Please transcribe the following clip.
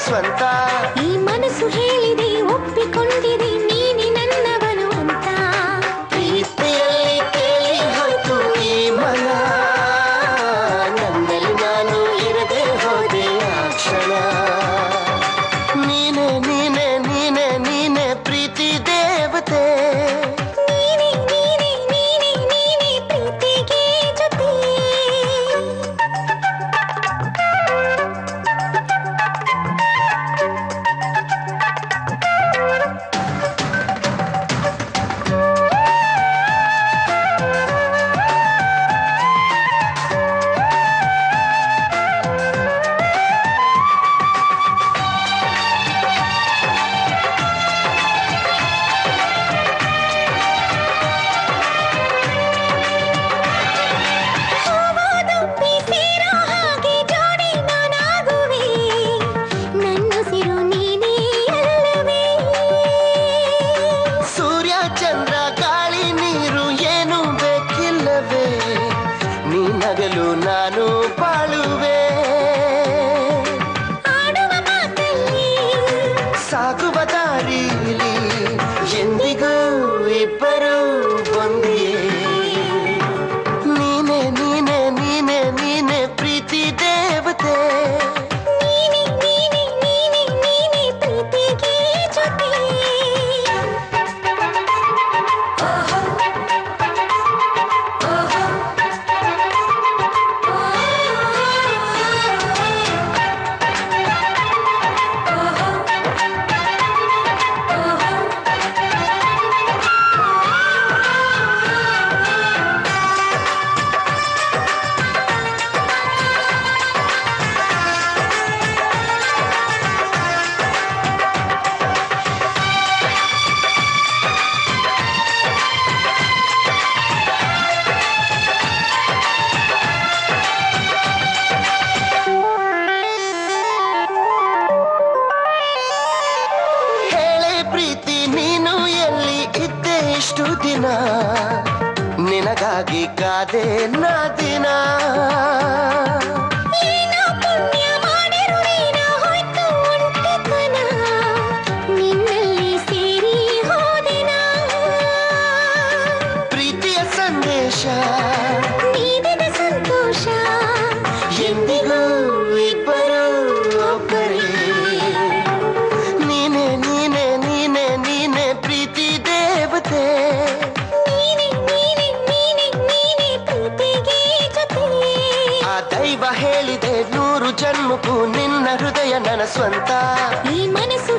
ಸ್ವಂತ. ಈ ಮನಸ್ಸು ಹೇಳಿದೆ ಒಪ್ಪಿಕೊಂಡಿದೆ ನೀನೆ ನನ್ನವನು ಅಂತ. ಪ್ರೀತಿಯಲ್ಲಿ ಕೇಳಿ ಹೋಯ್ತು ಈ ಮನ, ನನ್ನಲ್ಲಿ ನಾನು ಇರದೆ ಹೋದೆ ಆ ಕ್ಷಣ. ನೀನೆ ನೀನೆ ನೀನೆ ನೀನೆ ಪ್ರೀತಿ ದೇವತೆ. ನೀನೆ ನೀನೆ ನೀನೆ ನೀನೆ ಪ್ರೀತಿಗೆ ಜೊತೆ. ಚಂದ್ರ ಗಾಳಿ ನೀರು ಏನು ಬೇಕಿಲ್ಲವೇ, ನೀನಗಲು ನಾನು ಬಾಳುವೆ. ಆಡುವ ಮಾತಲ್ಲಿ ಸಾಗುವ ದಾರಿಲಿ ಎಂದಿಗೂ ಇಬ್ಬರು ಒಂದಿಯೇ. ನೀನೆ ನೀನೆ ನೀನೆ ನೀನೆ ಪ್ರೀತಿ ದೇವತೆ. ನೀನೆ ನೀನೆ ನೀನೆ ನೀನೆ ಪ್ರೀತಿಗೆ ಜೊತೆ. ಪ್ರೀತಿ ನೀನು ಎಲ್ಲಿ ಇದ್ದೆ ಇಷ್ಟು ದಿನ, ನಿನಗಾಗಿ ಕಾದೆ ನಾ ದಿನ. ಏನೋ ಪುಣ್ಯ ಮಾಡಿರುವೇನ ಹೋಯ್ತು ಒಂಟಿತನ, ನಿನ್ನಲ್ಲಿ ಸೇರಿ ಹೋದಿನ. ಪ್ರೀತಿಯ ಸಂದೇಶ ನೀಡಿದ ಸಂತೋಷ ಎಂದಿಗೂ ಇಬ್ಬರು ಒಬ್ಬರೇ. ನೀನೆ ನೀನೆ ನೀನೆ ನೀನೆ ಪ್ರೀತಿ ದೇವತೆ. ನೀನೆ ನೀನೆ ನೀನೆ ನೀನೆ ಪ್ರೀತಿಗೆ ಜೊತೆ. ಆ ದೈವ ಹೇಳಿದೆ 100 ಜನ್ಮಕ್ಕೂ ನಿನ್ನ ಹೃದಯ ನನ್ನ ಸ್ವಂತ. ಈ ಮನಸ್ಸು